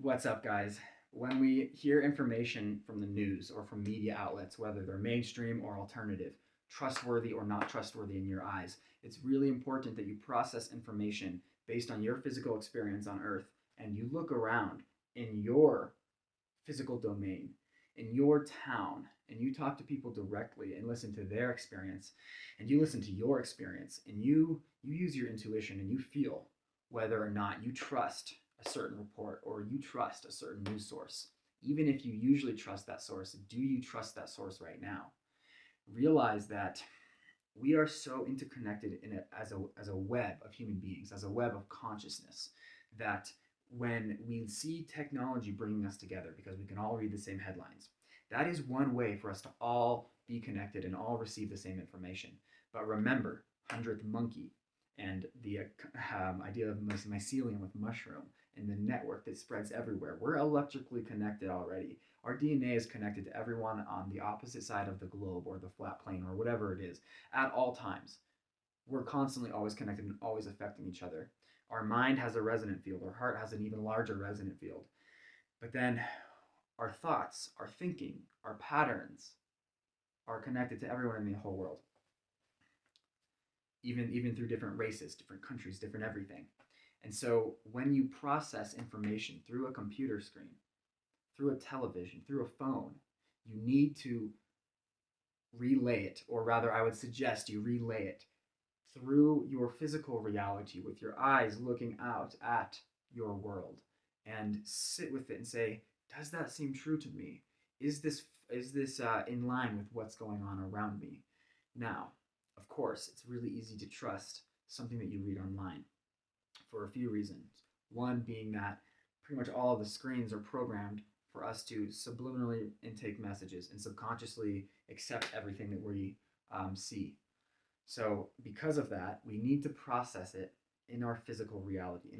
What's up, guys? When we hear information from the news or from media outlets, whether they're mainstream or alternative, trustworthy or not trustworthy in your eyes, it's really important that you process information based on your physical experience on Earth and you look around in your physical domain, in your town, and you talk to people directly and listen to their experience and you listen to your experience and you use your intuition and you feel whether or not you trust a certain report or you trust a certain news source. Even if you usually trust that source, do you trust that source right now? Realize that we are so interconnected in it as a web of human beings, as a web of consciousness, that when we see technology bringing us together because we can all read the same headlines, that is one way for us to all be connected and all receive the same information. But remember, 100th monkey and the idea of mycelium with mushroom and the network that spreads everywhere. We're electrically connected already. Our DNA is connected to everyone on the opposite side of the globe or the flat plane or whatever it is at all times. We're constantly always connected and always affecting each other. Our mind has a resonant field. Our heart has an even larger resonant field. But then our thoughts, our thinking, our patterns are connected to everyone in the whole world. Even through different races, different countries, different everything. And so when you process information through a computer screen, through a television, through a phone, you need to relay it, or rather, I would suggest you relay it through your physical reality with your eyes looking out at your world and sit with it and say, does that seem true to me? Is this in line with what's going on around me? Now, of course, it's really easy to trust something that you read online for a few reasons. One being that pretty much all of the screens are programmed for us to subliminally intake messages and subconsciously accept everything that we see. So because of that, we need to process it in our physical reality,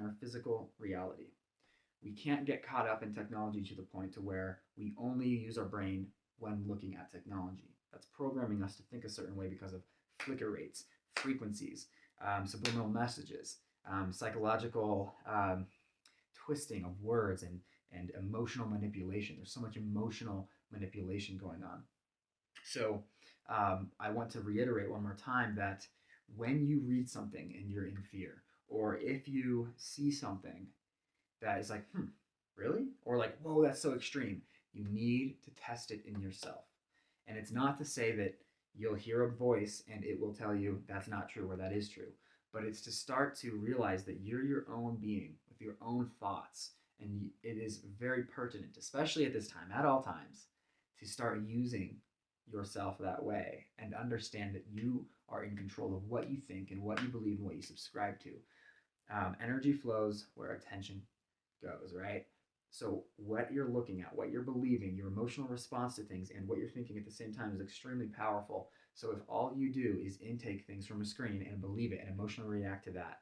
We can't get caught up in technology to the point to where we only use our brain when looking at technology. That's programming us to think a certain way because of flicker rates, frequencies, subliminal messages, psychological twisting of words and emotional manipulation. There's so much emotional manipulation going on. So I want to reiterate one more time that when you read something and you're in fear, or if you see something that is like, really? Or like, whoa, that's so extreme, you need to test it in yourself. And it's not to say that you'll hear a voice and it will tell you that's not true or that is true, but it's to start to realize that you're your own being with your own thoughts. And it is very pertinent, especially at this time, at all times, to start using yourself that way and understand that you are in control of what you think and what you believe and what you subscribe to. Energy flows where attention goes, right? So what you're looking at, what you're believing, your emotional response to things, and what you're thinking at the same time is extremely powerful. So if all you do is intake things from a screen and believe it and emotionally react to that,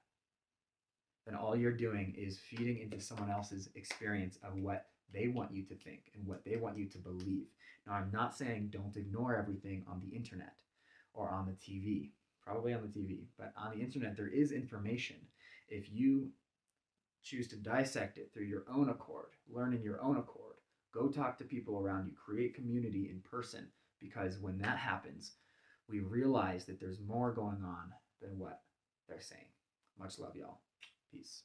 then all you're doing is feeding into someone else's experience of what they want you to think and what they want you to believe. Now, I'm not saying don't ignore everything on the internet or on the TV, probably on the TV, but on the internet, there is information. If you choose to dissect it through your own accord, learn in your own accord, go talk to people around you, create community in person, because when that happens, we realize that there's more going on than what they're saying. Much love, y'all. Peace.